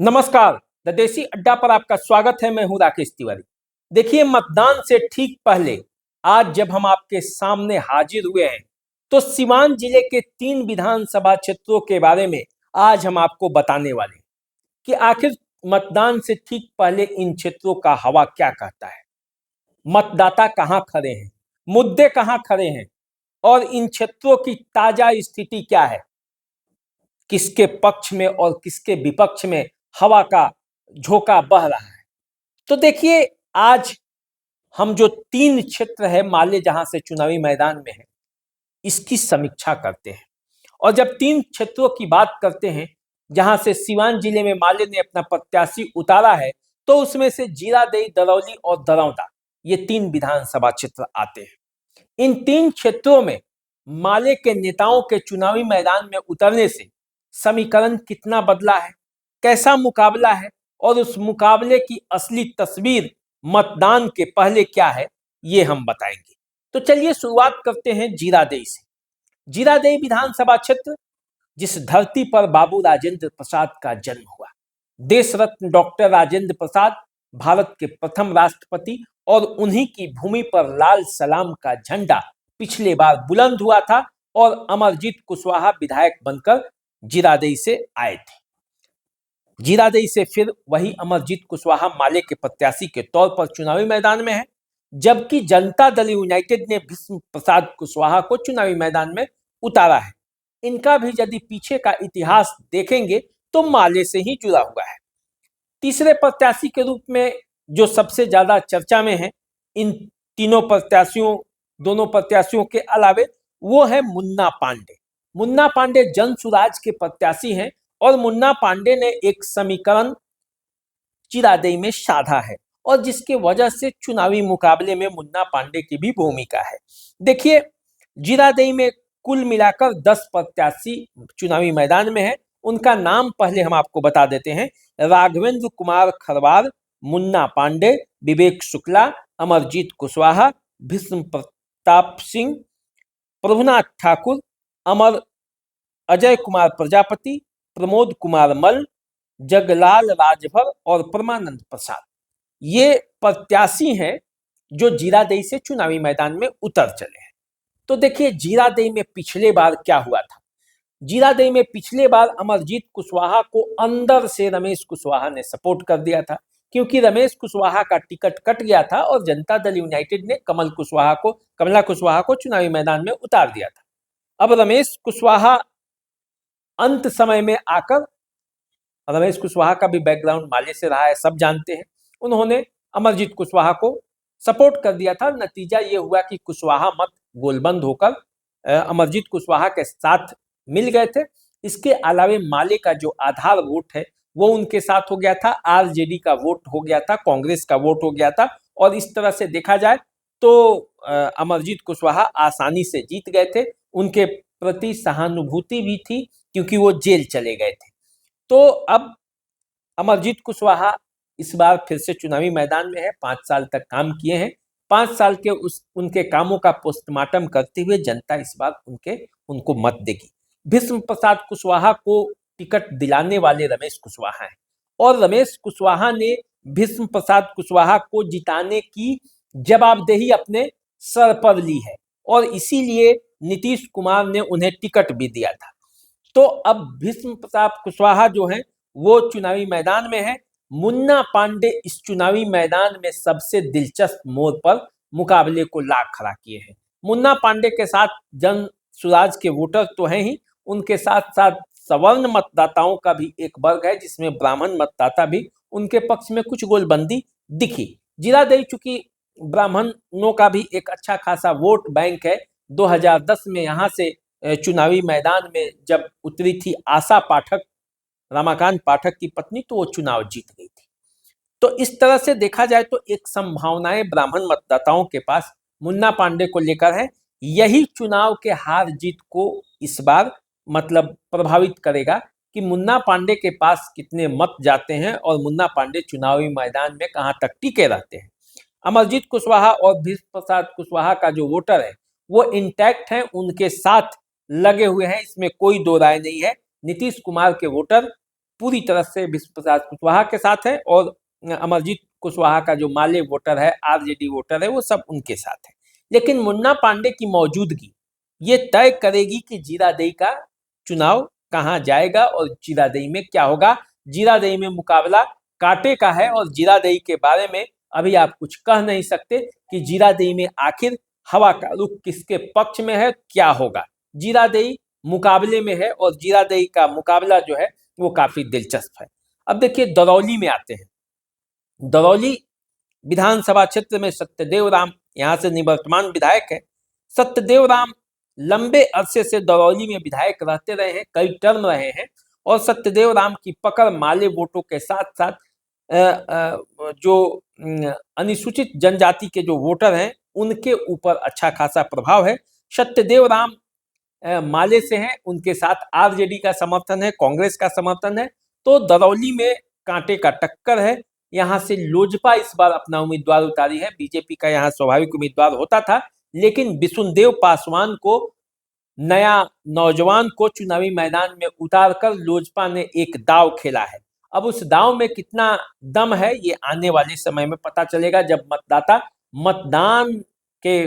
नमस्कार। द देसी अड्डा पर आपका स्वागत है। मैं हूं राकेश तिवारी। देखिए, मतदान से ठीक पहले आज जब हम आपके सामने हाजिर हुए हैं तो सिवान जिले के 3 विधानसभा क्षेत्रों के बारे में आज हम आपको बताने वाले हैं कि आखिर मतदान से ठीक पहले इन क्षेत्रों का हवा क्या कहता है, मतदाता कहां खड़े हैं, मुद्दे कहां खड़े हैं और इन क्षेत्रों की ताजा स्थिति क्या है, किसके पक्ष में और किसके विपक्ष में हवा का झोंका बह रहा है। तो देखिए, आज हम जो 3 क्षेत्र है माले जहां से चुनावी मैदान में है, इसकी समीक्षा करते हैं। और जब 3 क्षेत्रों की बात करते हैं जहां से सिवान जिले में माले ने अपना प्रत्याशी उतारा है, तो उसमें से जीरादेई, दरौली और दरौंदा, ये 3 विधानसभा क्षेत्र आते हैं। इन 3 क्षेत्रों में माले के नेताओं के चुनावी मैदान में उतरने से समीकरण कितना बदला है, कैसा मुकाबला है और उस मुकाबले की असली तस्वीर मतदान के पहले क्या है, ये हम बताएंगे। तो चलिए शुरुआत करते हैं जीरादेई से। जीरादेई विधानसभा क्षेत्र, जिस धरती पर बाबू राजेंद्र प्रसाद का जन्म हुआ। देश रत्न डॉक्टर राजेंद्र प्रसाद भारत के प्रथम राष्ट्रपति और उन्हीं की भूमि पर लाल सलाम का झंडा पिछले बार बुलंद हुआ था और अमरजीत कुशवाहा विधायक बनकर जीरादेई से आए थे। जीरादेई से फिर वही अमरजीत कुशवाहा माले के प्रत्याशी के तौर पर चुनावी मैदान में है, जबकि जनता दल यूनाइटेड ने भीष्म प्रसाद कुशवाहा को चुनावी मैदान में उतारा है। इनका भी यदि पीछे का इतिहास देखेंगे तो माले से ही जुड़ा हुआ है। तीसरे प्रत्याशी के रूप में जो सबसे ज्यादा चर्चा में है इन दोनों प्रत्याशियों के अलावे, वो है मुन्ना पांडे। मुन्ना पांडे जन सुराज के प्रत्याशी हैं और मुन्ना पांडे ने एक समीकरण जीरादेई में साधा है और जिसके वजह से चुनावी मुकाबले में मुन्ना पांडे की भी भूमिका है। देखिए, जीरादेई में कुल मिलाकर 10 प्रत्याशी चुनावी मैदान में है। उनका नाम पहले हम आपको बता देते हैं। राघवेंद्र कुमार खरवार, मुन्ना पांडे, विवेक शुक्ला, अमरजीत कुशवाहा, भीष्म प्रताप सिंह, प्रभुनाथ ठाकुर, अजय कुमार प्रजापति, प्रमोद कुमार मल, जगलाल राजभर और परमानंद प्रसाद, ये प्रत्याशी हैं जो जीरादेई से चुनावी मैदान में उतर चले हैं। तो देखिए, जीरादेई में पिछले बार क्या हुआ था। जीरादेई में पिछले बार अमरजीत कुशवाहा को अंदर से रमेश कुशवाहा ने सपोर्ट कर दिया था, क्योंकि रमेश कुशवाहा का टिकट कट गया था और जनता दल यूनाइटेड ने कमला कुशवाहा को चुनावी मैदान में उतार दिया था। अब रमेश कुशवाहा अंत समय में आकर, रमेश कुशवाहा का भी बैकग्राउंड माले से रहा है, सब जानते हैं, उन्होंने अमरजीत कुशवाहा को सपोर्ट कर दिया था। नतीजा ये हुआ कि कुशवाहा मत गोलबंद होकर अमरजीत कुशवाहा के साथ मिल गए थे। इसके अलावे माले का जो आधार वोट है वो उनके साथ हो गया था, आरजेडी का वोट हो गया था, कांग्रेस का वोट हो गया था और इस तरह से देखा जाए तो अमरजीत कुशवाहा आसानी से जीत गए थे। उनके प्रति सहानुभूति भी थी क्योंकि वो जेल चले गए थे। तो अब अमरजीत कुशवाहा इस बार फिर से चुनावी मैदान में है। 5 साल तक काम किए हैं। 5 साल के उनके कामों का पोस्टमार्टम करते हुए जनता इस बार उनको मत देगी। भीष्म प्रसाद कुशवाहा को टिकट दिलाने वाले रमेश कुशवाहा हैं और रमेश कुशवाहा ने भीष्म प्रसाद कुशवाहा को जिताने की जवाबदेही अपने सर पर ली है और इसीलिए नीतीश कुमार ने उन्हें टिकट भी दिया था। तो अब भीष्म प्रसाद कुशवाहा जो हैं वो चुनावी मैदान में है। मुन्ना पांडे इस चुनावी मैदान में सबसे दिलचस्प मोड़ पर मुकाबले को ला खड़ा किए हैं। मुन्ना पांडे के साथ जन सुराज के वोटर तो हैं ही, उनके साथ साथ सवर्ण मतदाताओं का भी एक वर्ग है जिसमें ब्राह्मण मतदाता भी उनके पक्ष में कुछ गोलबंदी दिखी। जीरादेई चूंकि ब्राह्मणों का भी एक अच्छा खासा वोट बैंक है। 2010 में यहाँ से चुनावी मैदान में जब उतरी थी आशा पाठक, रमाकांत पाठक की पत्नी, तो वो चुनाव जीत गई थी। तो इस तरह से देखा जाए तो एक संभावनाएं ब्राह्मण मतदाताओं के पास मुन्ना पांडे को लेकर है। यही चुनाव के हार जीत को इस बार मतलब प्रभावित करेगा कि मुन्ना पांडे के पास कितने मत जाते हैं और मुन्ना पांडे चुनावी मैदान में कहां तक टिके रहते हैं। अमरजीत कुशवाहा और भीष्म प्रसाद कुशवाहा का जो वोटर है वो इंटैक्ट है, उनके साथ लगे हुए हैं, इसमें कोई दो राय नहीं है। नीतीश कुमार के वोटर पूरी तरह से विष्णु प्रसाद कुशवाहा के साथ है और अमरजीत कुशवाहा का जो माले वोटर है, आरजेडी वोटर है, वो सब उनके साथ है। लेकिन मुन्ना पांडे की मौजूदगी ये तय करेगी कि जीरादेई का चुनाव कहाँ जाएगा और जीरादेई में क्या होगा। जीरादेई में मुकाबला कांटे का है और जीरादेई के बारे में अभी आप कुछ कह नहीं सकते कि जीरादेई में आखिर हवा का रुख किसके पक्ष में है, क्या होगा। जीरादेई मुकाबले में है और जीरादेई का मुकाबला जो है वो काफी दिलचस्प है। अब देखिए दरौली में आते हैं। दरौली विधानसभा क्षेत्र में सत्यदेव राम यहाँ से निवर्तमान विधायक है। सत्यदेव राम लंबे अरसे से दरौली में विधायक रहते रहे हैं, कई टर्म रहे हैं और सत्यदेव राम की पकड़ माले वोटों के साथ साथ जो अनुसूचित जनजाति के जो वोटर हैं उनके ऊपर अच्छा खासा प्रभाव है। सत्यदेव राम माले से हैं, उनके साथ आरजेडी का समर्थन है, कांग्रेस का समर्थन है, तो दरौली में कांटे का टक्कर है। यहाँ से लोजपा इस बार अपना उम्मीदवार उतारी है। बीजेपी का यहाँ स्वाभाविक उम्मीदवार होता था, लेकिन विशुनदेव पासवान को, नया नौजवान को चुनावी मैदान में उतारकर लोजपा ने एक दाव खेला है। अब उस दाव में कितना दम है ये आने वाले समय में पता चलेगा, जब मतदाता मतदान के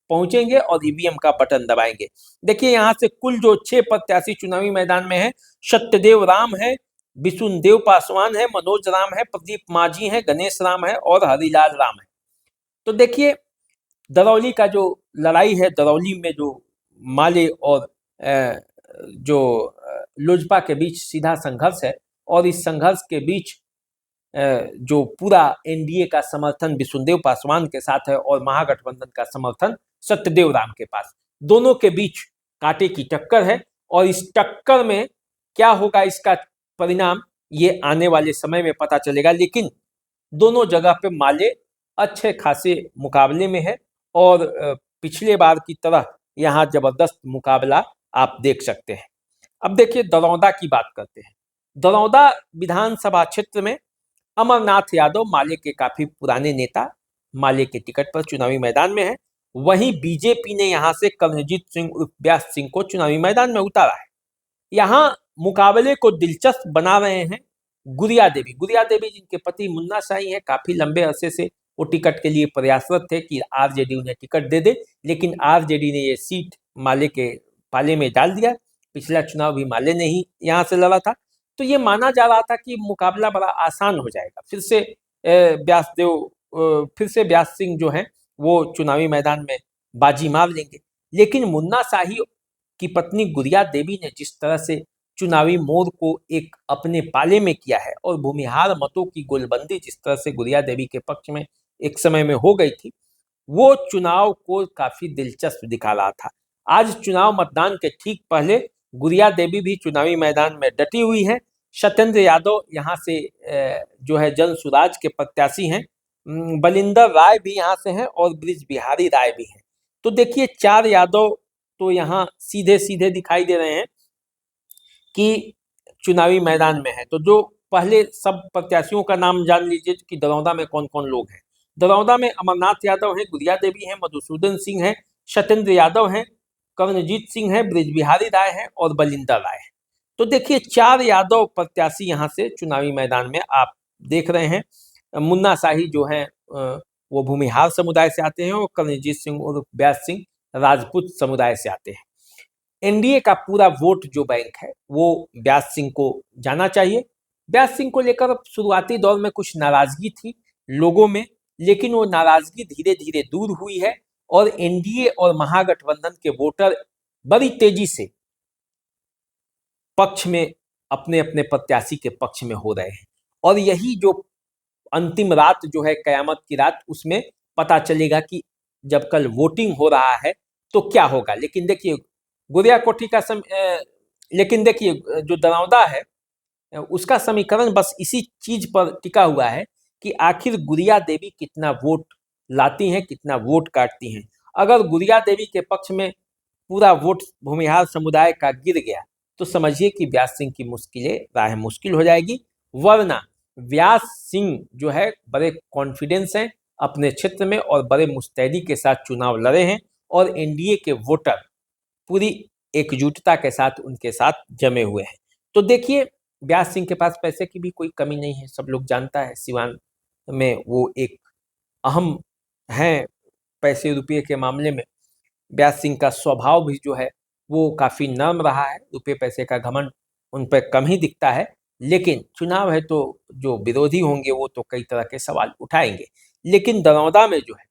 पहुंचेंगे और ईवीएम का बटन दबाएंगे। देखिए यहाँ से कुल जो 6 प्रत्याशी चुनावी मैदान में है, सत्यदेव राम है, विशुनदेव पासवान है, मनोज राम है, प्रदीप माझी है, गणेश राम है और हरिलाल राम है। तो देखिए दरौली का जो लड़ाई है, दरौली में जो माले और जो लोजपा के बीच सीधा संघर्ष है और इस संघर्ष के बीच जो पूरा एनडीए का समर्थन विशुनदेव पासवान के साथ है और महागठबंधन का समर्थन सत्यदेव राम के पास, दोनों के बीच कांटे की टक्कर है और इस टक्कर में क्या होगा इसका परिणाम ये आने वाले समय में पता चलेगा। लेकिन दोनों जगह पे माले अच्छे खासे मुकाबले में है और पिछले बार की तरह यहाँ जबरदस्त मुकाबला आप देख सकते हैं। अब देखिए दरौदा की बात करते हैं। दरौदा विधानसभा क्षेत्र में अमरनाथ यादव माले के काफी पुराने नेता माले के टिकट पर चुनावी मैदान में है। वहीं बीजेपी ने यहाँ से कर्णजीत सिंह उर्फ व्यास सिंह को चुनावी मैदान में उतारा है। यहाँ मुकाबले को दिलचस्प बना रहे हैं गुड़िया देवी। गुड़िया देवी जिनके पति मुन्ना शाही है, काफी लंबे अरसे से वो टिकट के लिए प्रयासरत थे कि आरजेडी उन्हें टिकट दे दे, लेकिन आरजेडी ने ये सीट माले के पाले में डाल दिया। पिछला चुनाव भी माले ने ही यहाँ से लड़ा था, तो ये माना जा रहा था कि मुकाबला बड़ा आसान हो जाएगा। फिर से व्यास सिंह जो हैं वो चुनावी मैदान में बाजी मार लेंगे। लेकिन मुन्ना शाही की पत्नी गुड़िया देवी ने जिस तरह से चुनावी मोड़ को एक अपने पाले में किया है और भूमिहार मतों की गोलबंदी जिस तरह से गुड़िया देवी के पक्ष में एक समय में हो गई थी, वो चुनाव को काफी दिलचस्प दिखा रहा था। आज चुनाव मतदान के ठीक पहले गुड़िया देवी भी चुनावी मैदान में डटी हुई है। सत्येंद्र यादव यहाँ से जो है जन सुराज के प्रत्याशी हैं, बलिंदर राय भी यहाँ से हैं और ब्रिज बिहारी राय भी हैं। तो देखिए 4 यादव तो यहाँ सीधे सीधे दिखाई दे रहे हैं कि चुनावी मैदान में है। तो जो पहले सब प्रत्याशियों का नाम जान लीजिए कि दरौदा में कौन कौन लोग हैं। दरौदा में अमरनाथ यादव हैं, गुड़िया देवी हैं, मधुसूदन सिंह हैं, सत्येंद्र यादव हैं, कर्णजीत सिंह हैं, ब्रिज बिहारी राय हैं और बलिंदर राय हैं। तो देखिए 4 यादव प्रत्याशी यहाँ से चुनावी मैदान में आप देख रहे हैं। मुन्ना शाही जो है वो भूमिहार समुदाय से आते हैं और कर्णजीत सिंह और व्यास सिंह राजपूत समुदाय से आते हैं। एनडीए का पूरा वोट जो बैंक है वो व्यास सिंह को जाना चाहिए। व्यास सिंह को लेकर शुरुआती दौर में कुछ नाराजगी थी लोगों में, लेकिन वो नाराजगी धीरे धीरे दूर हुई है और एनडीए और महागठबंधन के वोटर बड़ी तेजी से पक्ष में अपने अपने प्रत्याशी के पक्ष में हो रहे हैं और यही जो अंतिम रात जो है कयामत की रात, उसमें पता चलेगा कि जब कल वोटिंग हो रहा है तो क्या होगा। लेकिन देखिए गुड़िया कोठी का लेकिन देखिए जो दरौदा है उसका समीकरण बस इसी चीज पर टिका हुआ है कि आखिर गुड़िया देवी कितना वोट लाती हैं, कितना वोट काटती हैं। अगर गुड़िया देवी के पक्ष में पूरा वोट भूमिहार समुदाय का गिर गया तो समझिए कि व्यास सिंह की राह मुश्किल हो जाएगी। वरना व्यास सिंह जो है बड़े कॉन्फिडेंस हैं अपने क्षेत्र में और बड़े मुस्तैदी के साथ चुनाव लड़े हैं और एनडीए के वोटर पूरी एकजुटता के साथ उनके साथ जमे हुए हैं। तो देखिए व्यास सिंह के पास पैसे की भी कोई कमी नहीं है, सब लोग जानता है, सिवान में वो एक अहम हैं पैसे रुपये के मामले में। व्यास सिंह का स्वभाव भी जो है वो काफ़ी नर्म रहा है, रुपये पैसे का घमंड उन पर कम ही दिखता है, लेकिन चुनाव है तो जो विरोधी होंगे वो तो कई तरह के सवाल उठाएंगे। लेकिन दरौदा में जो है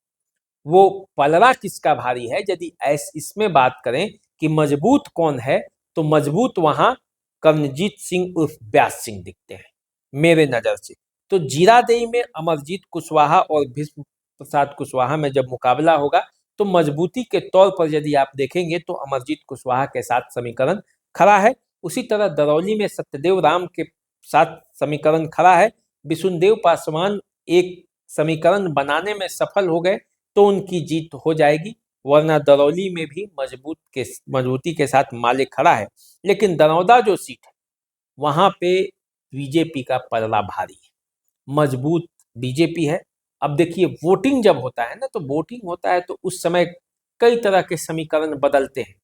वो पलड़ा किसका भारी है, यदि इसमें बात करें कि मजबूत कौन है, तो मजबूत वहां कर्णजीत सिंह उर्फ व्यास सिंह दिखते हैं मेरे नज़र से। तो जीरादेई में अमरजीत कुशवाहा और भीष्म प्रसाद कुशवाहा में जब मुकाबला होगा तो मजबूती के तौर पर यदि आप देखेंगे तो अमरजीत कुशवाहा के साथ समीकरण खड़ा है। उसी तरह दरौली में सत्यदेव राम के साथ समीकरण खड़ा है। विशुनदेव पासवान एक समीकरण बनाने में सफल हो गए तो उनकी जीत हो जाएगी, वरना दरौली में भी मजबूती के साथ माले खड़ा है। लेकिन दरौदा जो सीट है वहां पे बीजेपी का पलड़ा भारी है, मजबूत बीजेपी है। अब देखिए वोटिंग जब होता है ना, तो वोटिंग होता है तो उस समय कई तरह के समीकरण बदलते हैं।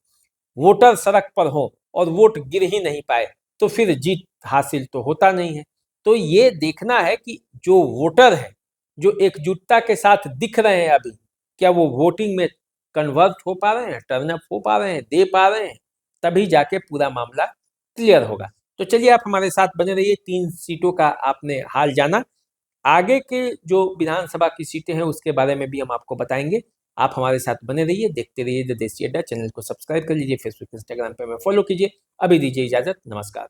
वोटर सड़क पर हो और वोट गिर ही नहीं पाए तो फिर जीत हासिल तो होता नहीं है। तो ये देखना है कि जो वोटर है, जो एकजुटता के साथ दिख रहे हैं अभी, क्या वो वोटिंग में कन्वर्ट हो पा रहे हैं, टर्न अप हो पा रहे हैं, दे पा रहे हैं, तभी जाके पूरा मामला क्लियर होगा। तो चलिए आप हमारे साथ बने रहिए, 3 सीटों का आपने हाल जाना। आगे के जो विधानसभा की सीटें हैं उसके बारे में भी हम आपको बताएंगे। आप हमारे साथ बने रहिए, देखते रहिए द देसी अड्डा। चैनल को सब्सक्राइब कर लीजिए, फेसबुक इंस्टाग्राम पे हमें फॉलो कीजिए। अभी दीजिए इजाजत, नमस्कार।